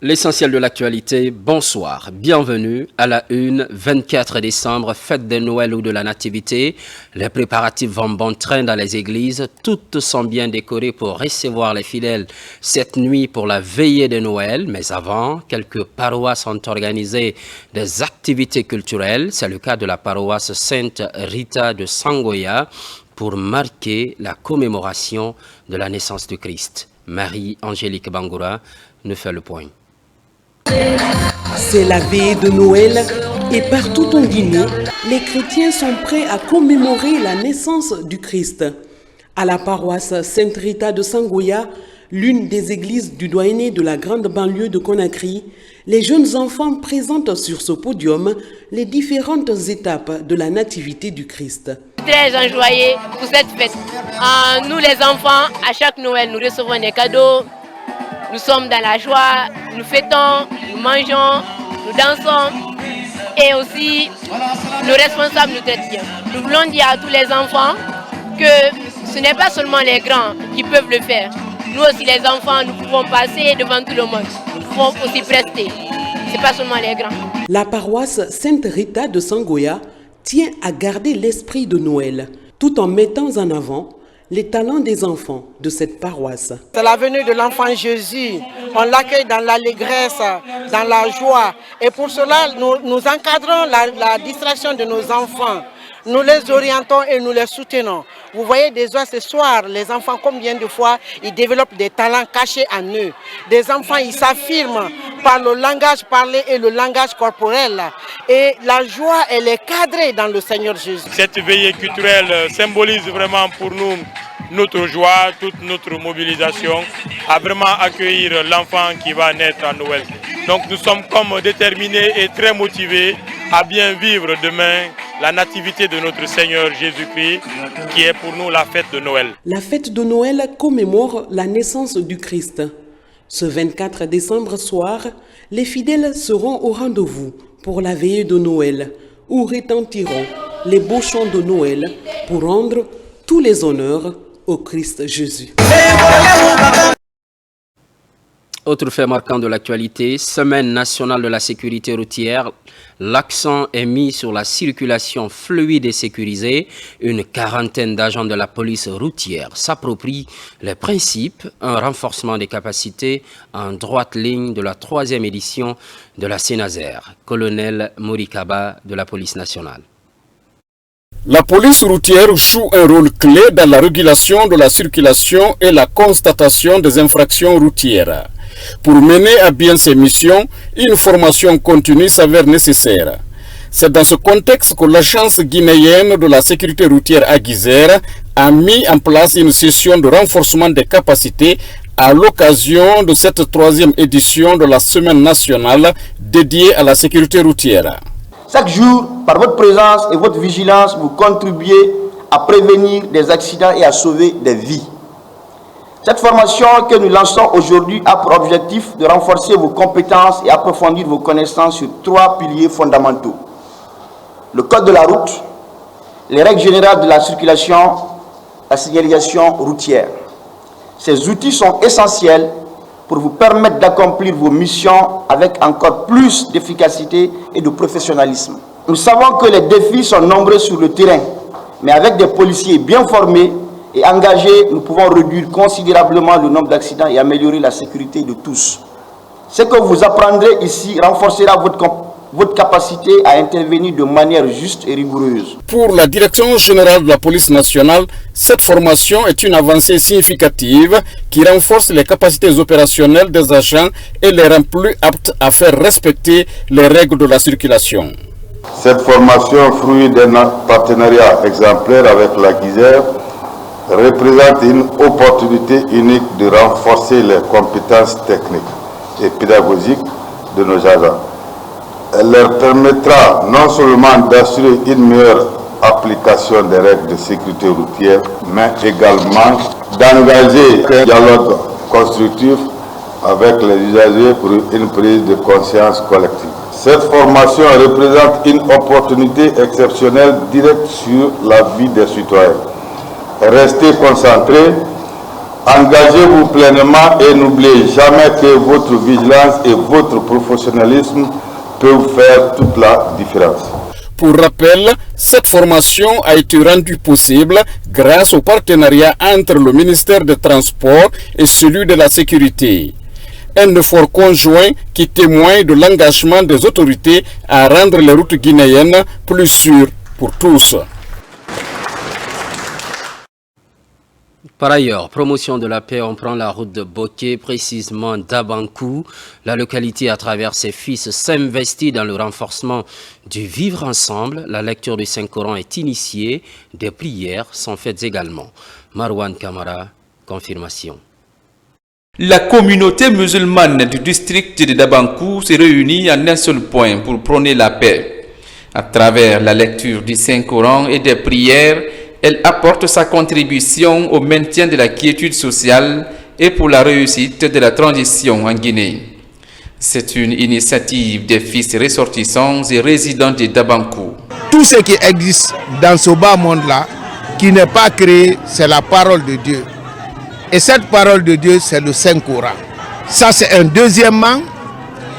L'essentiel de l'actualité, bonsoir, bienvenue à la une, 24 décembre, fête de Noël ou de la Nativité. Les préparatifs vont bon train dans les églises, toutes sont bien décorées pour recevoir les fidèles cette nuit pour la veillée de Noël. Mais avant, quelques paroisses ont organisé des activités culturelles. C'est le cas de la paroisse Sainte Rita de Sangoya pour marquer la commémoration de la naissance du Christ. Marie-Angélique Bangoura nous fait le point. C'est la veille de Noël et partout en Guinée, les chrétiens sont prêts à commémorer la naissance du Christ. À la paroisse Sainte Rita de Sangoya, l'une des églises du doyenné de la grande banlieue de Conakry, les jeunes enfants présentent sur ce podium les différentes étapes de la nativité du Christ. Très enjoyé pour cette fête. Nous les enfants, à chaque Noël, nous recevons des cadeaux. Nous sommes dans la joie, nous fêtons, nous mangeons, nous dansons et aussi nos responsables nous traitent bien. Nous voulons dire à tous les enfants que ce n'est pas seulement les grands qui peuvent le faire. Nous aussi les enfants, nous pouvons passer devant tout le monde. Nous pouvons aussi prester. Ce n'est pas seulement les grands. La paroisse Sainte Rita de Sangoya tient à garder l'esprit de Noël, tout en mettant en avant les talents des enfants de cette paroisse. C'est la venue de l'enfant Jésus. On l'accueille dans l'allégresse, dans la joie. Et pour cela, nous encadrons la distraction de nos enfants. Nous les orientons et nous les soutenons. Vous voyez déjà ce soir, les enfants, combien de fois ils développent des talents cachés en eux. Des enfants, ils s'affirment par le langage parlé et le langage corporel. Et la joie, elle est cadrée dans le Seigneur Jésus. Cette veillée culturelle symbolise vraiment pour nous notre joie, toute notre mobilisation à vraiment accueillir l'enfant qui va naître à Noël. Donc nous sommes comme déterminés et très motivés à bien vivre demain la nativité de notre Seigneur Jésus-Christ, qui est pour nous la fête de Noël. La fête de Noël commémore la naissance du Christ. Ce 24 décembre soir, les fidèles seront au rendez-vous pour la veillée de Noël, où retentiront les beaux chants de Noël pour rendre tous les honneurs au Christ Jésus. Autre fait marquant de l'actualité, Semaine nationale de la sécurité routière. L'accent est mis sur la circulation fluide et sécurisée. Une quarantaine d'agents de la police routière s'approprient les principes, un renforcement des capacités en droite ligne de la 3e édition de la Sénazer. Colonel Morikaba de la police nationale. La police routière joue un rôle clé dans la régulation de la circulation et la constatation des infractions routières. Pour mener à bien ces missions, une formation continue s'avère nécessaire. C'est dans ce contexte que l'Agence guinéenne de la sécurité routière Aguizère a mis en place une session de renforcement des capacités à l'occasion de cette 3e édition de la Semaine nationale dédiée à la sécurité routière. Chaque jour, par votre présence et votre vigilance, vous contribuez à prévenir des accidents et à sauver des vies. Cette formation que nous lançons aujourd'hui a pour objectif de renforcer vos compétences et approfondir vos connaissances sur 3 piliers fondamentaux. Le code de la route, les règles générales de la circulation, la signalisation routière. Ces outils sont essentiels pour vous permettre d'accomplir vos missions avec encore plus d'efficacité et de professionnalisme. Nous savons que les défis sont nombreux sur le terrain, mais avec des policiers bien formés et engagés, nous pouvons réduire considérablement le nombre d'accidents et améliorer la sécurité de tous. Ce que vous apprendrez ici renforcera votre capacité à intervenir de manière juste et rigoureuse. Pour la Direction générale de la police nationale, cette formation est une avancée significative qui renforce les capacités opérationnelles des agents et les rend plus aptes à faire respecter les règles de la circulation. Cette formation, fruit d'un partenariat exemplaire avec la Guizère, représente une opportunité unique de renforcer les compétences techniques et pédagogiques de nos agents. Elle leur permettra non seulement d'assurer une meilleure application des règles de sécurité routière, mais également d'engager un dialogue constructif avec les usagers pour une prise de conscience collective. Cette formation représente une opportunité exceptionnelle directe sur la vie des citoyens. Restez concentrés, Engagez-vous pleinement et n'oubliez jamais que votre vigilance et votre professionnalisme peuvent faire toute la différence. Pour rappel, cette formation a été rendue possible grâce au partenariat entre le ministère des Transports et celui de la Sécurité. Un effort conjoint qui témoigne de l'engagement des autorités à rendre les routes guinéennes plus sûres pour tous. Par ailleurs, promotion de la paix, on prend la route de Boké, précisément d'Abankou. La localité, à travers ses fils, s'investit dans le renforcement du vivre ensemble. La lecture du Saint-Coran est initiée, des prières sont faites également. Marwan Kamara, confirmation. La communauté musulmane du district de Dabankou se réunit en un seul point pour prôner la paix. À travers la lecture du Saint-Coran et des prières, elle apporte sa contribution au maintien de la quiétude sociale et pour la réussite de la transition en Guinée. C'est une initiative des fils ressortissants et résidents de Dabankou. Tout ce qui existe dans ce bas monde-là, qui n'est pas créé, c'est la parole de Dieu. Et cette parole de Dieu, c'est le Saint-Coran. Ça, c'est un deuxièmement,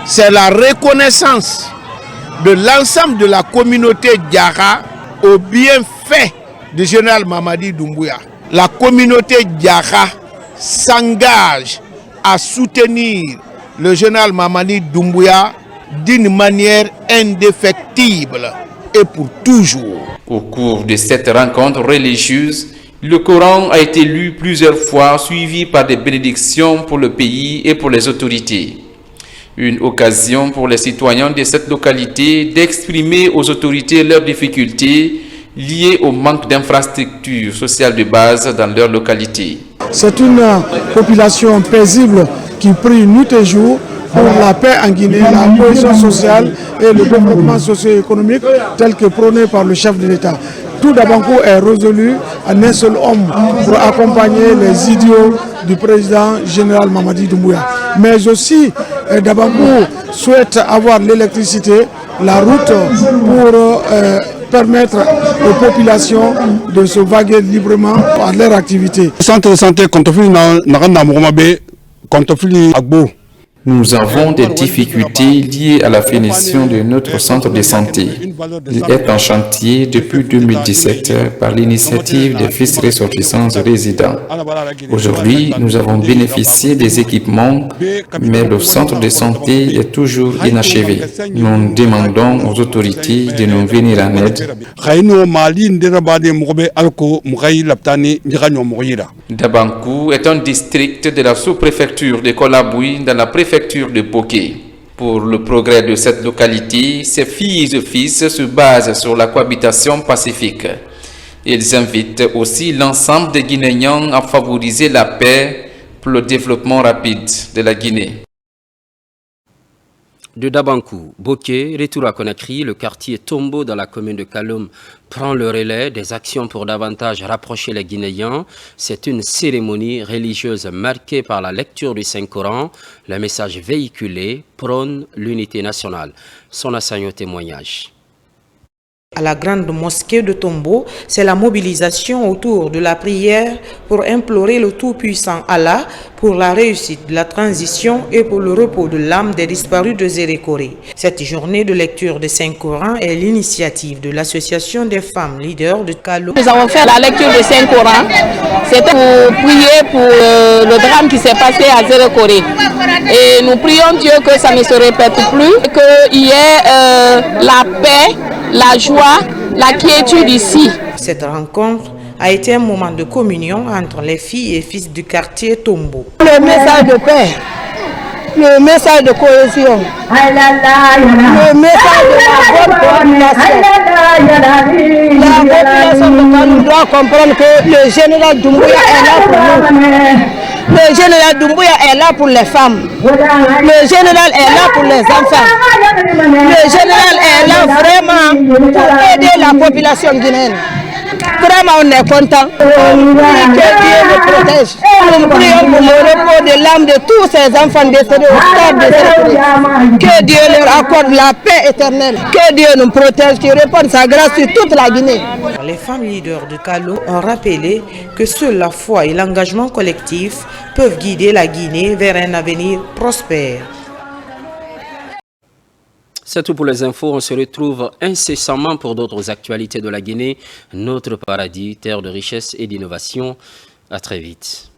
c'est la reconnaissance de l'ensemble de la communauté Diarra au bienfait du général Mamadi Doumbouya. La communauté Diarra s'engage à soutenir le général Mamadi Doumbouya d'une manière indéfectible et pour toujours. Au cours de cette rencontre religieuse, le Coran a été lu plusieurs fois, suivi par des bénédictions pour le pays et pour les autorités. Une occasion pour les citoyens de cette localité d'exprimer aux autorités leurs difficultés liées au manque d'infrastructures sociales de base dans leur localité. C'est une population paisible qui prie nuit et jour pour la paix en Guinée, la cohésion sociale et le développement socio-économique tel que prôné par le chef de l'État. Tout Dabankou est résolu en un seul homme pour accompagner les idéaux du président général Mamadi Doumbouya. Mais aussi, Dabankou souhaite avoir l'électricité, la route pour permettre aux populations de se vaguer librement à leur activité. Centre de santé, nous avons des difficultés liées à la finition de notre centre de santé. Il est en chantier depuis 2017 par l'initiative des fils ressortissants et résidents. Aujourd'hui, nous avons bénéficié des équipements, mais le centre de santé est toujours inachevé. Nous demandons aux autorités de nous venir en aide. Dabankou est un district de la sous-préfecture de Kolaboui dans la préfecture de Boké. Pour le progrès de cette localité, ses filles et fils se basent sur la cohabitation pacifique. Ils invitent aussi l'ensemble des Guinéens à favoriser la paix pour le développement rapide de la Guinée. De Dabankou, Boké, retour à Conakry, le quartier Tombo dans la commune de Kaloum prend le relais des actions pour davantage rapprocher les Guinéens. C'est une cérémonie religieuse marquée par la lecture du Saint-Coran. Le message véhiculé prône l'unité nationale. Son assaillant témoignage. À la grande mosquée de Tombo, c'est la mobilisation autour de la prière pour implorer le Tout-Puissant Allah pour la réussite de la transition et pour le repos de l'âme des disparus de Zérékoré. Cette journée de lecture du Saint-Coran est l'initiative de l'association des femmes leaders de Kalo. Nous avons fait la lecture du Saint-Coran. C'était pour prier pour le drame qui s'est passé à Zérékoré. Et nous prions Dieu que ça ne se répète plus, qu'il y ait la paix, la joie, la quiétude ici. Cette rencontre a été un moment de communion entre les filles et fils du quartier Tombo. Le message de paix, le message de cohésion, le message de la bonne population. La population locale doit comprendre que le général Doumbouya est là pour nous. Le général Doumbouya est là pour les femmes. Le général est là pour les enfants. Le général est là vraiment pour aider la population guinéenne. Que Vraiment, on est content. Que Dieu nous protège. Nous prions pour le repos de l'âme de tous ces enfants décédés au stade de cette. Que Dieu leur accorde la paix éternelle. Que Dieu nous protège, qu'il réponde sa grâce sur toute la Guinée. Les femmes leaders de Kalo ont rappelé que seule la foi et l'engagement collectif peuvent guider la Guinée vers un avenir prospère. C'est tout pour les infos. On se retrouve incessamment pour d'autres actualités de la Guinée, notre paradis, terre de richesse et d'innovation. À très vite.